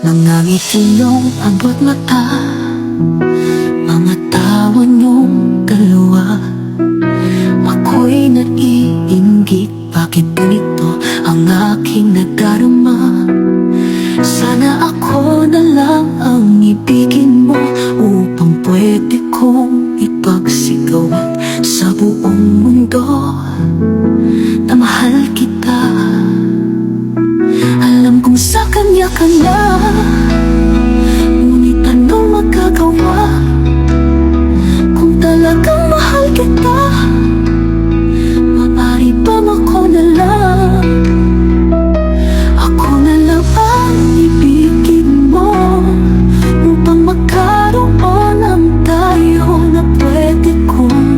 Nangangiti yung abot mata, mga tawa niyong dalawa. Ako'y naiinggit, bakit ganito ang aking nadarama? Sana ako na lang ang ibigin mo, upang pwede kong ipagsigaw sa buong mundo na mahal kita. Alam kong sa kanya ka na, ngunit anong magagawa? Kung talagang mahal kita, maaari ba ako na lang? Ako na lang ang ibigin mo, upang magkaroon ng tayo na pwede kong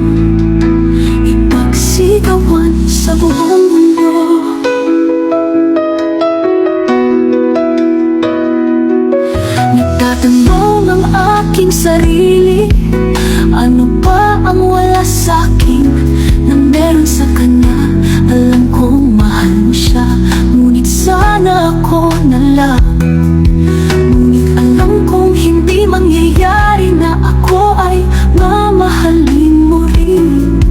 ipagsigawan sa buong mundo. Nagtatanong ang aking sarili, ano ba ang wala sa'kin na meron sa kanya? Alam kong mahal mo siya, ngunit sana ako na lang. Ngunit alam kong hindi mangyayari na ako ay mamahalin mo rin.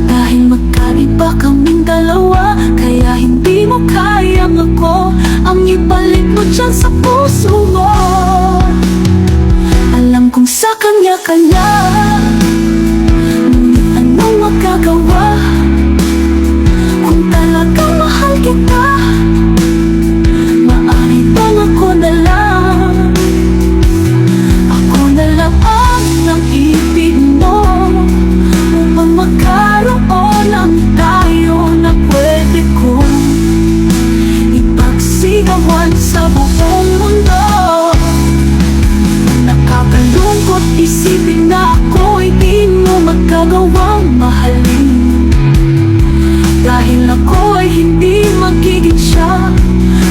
Dahil magkaiba kaming dalawa, kaya hindi mo kayang ako ang ibalik mo dyan sa puso mo. Alam kong sa kanya ka na, ngunit anong magagawa? Kung talagang mahal kita, maaari bang ako na lang? Ako na lang ang ibig mo, upang magkaroon ng tayo na pwede kong ipagsigawan sa buong mundo. Nakakalungkot isipin na ako'y di mo magagawang mahalin, dahil ako ay hindi magiging siya.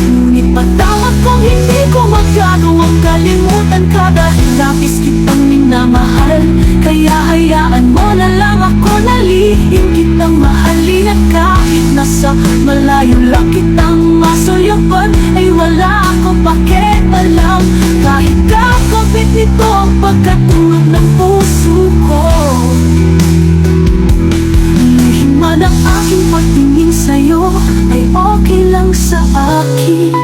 Ngunit patawad kong hindi ko magagawang kalimutan ka, dahil labis kitang minamahal. Kaya hayaan mo na lang ako na lihim kitang mahalin. At kahit nasa malayo lang kitang masulyapan, ay wala akong pakialam. Kahit kakapit nito ang pagkatulog ng puso ko, lihim man ang aking pagtingin sa'yo, ay okay lang sa akin.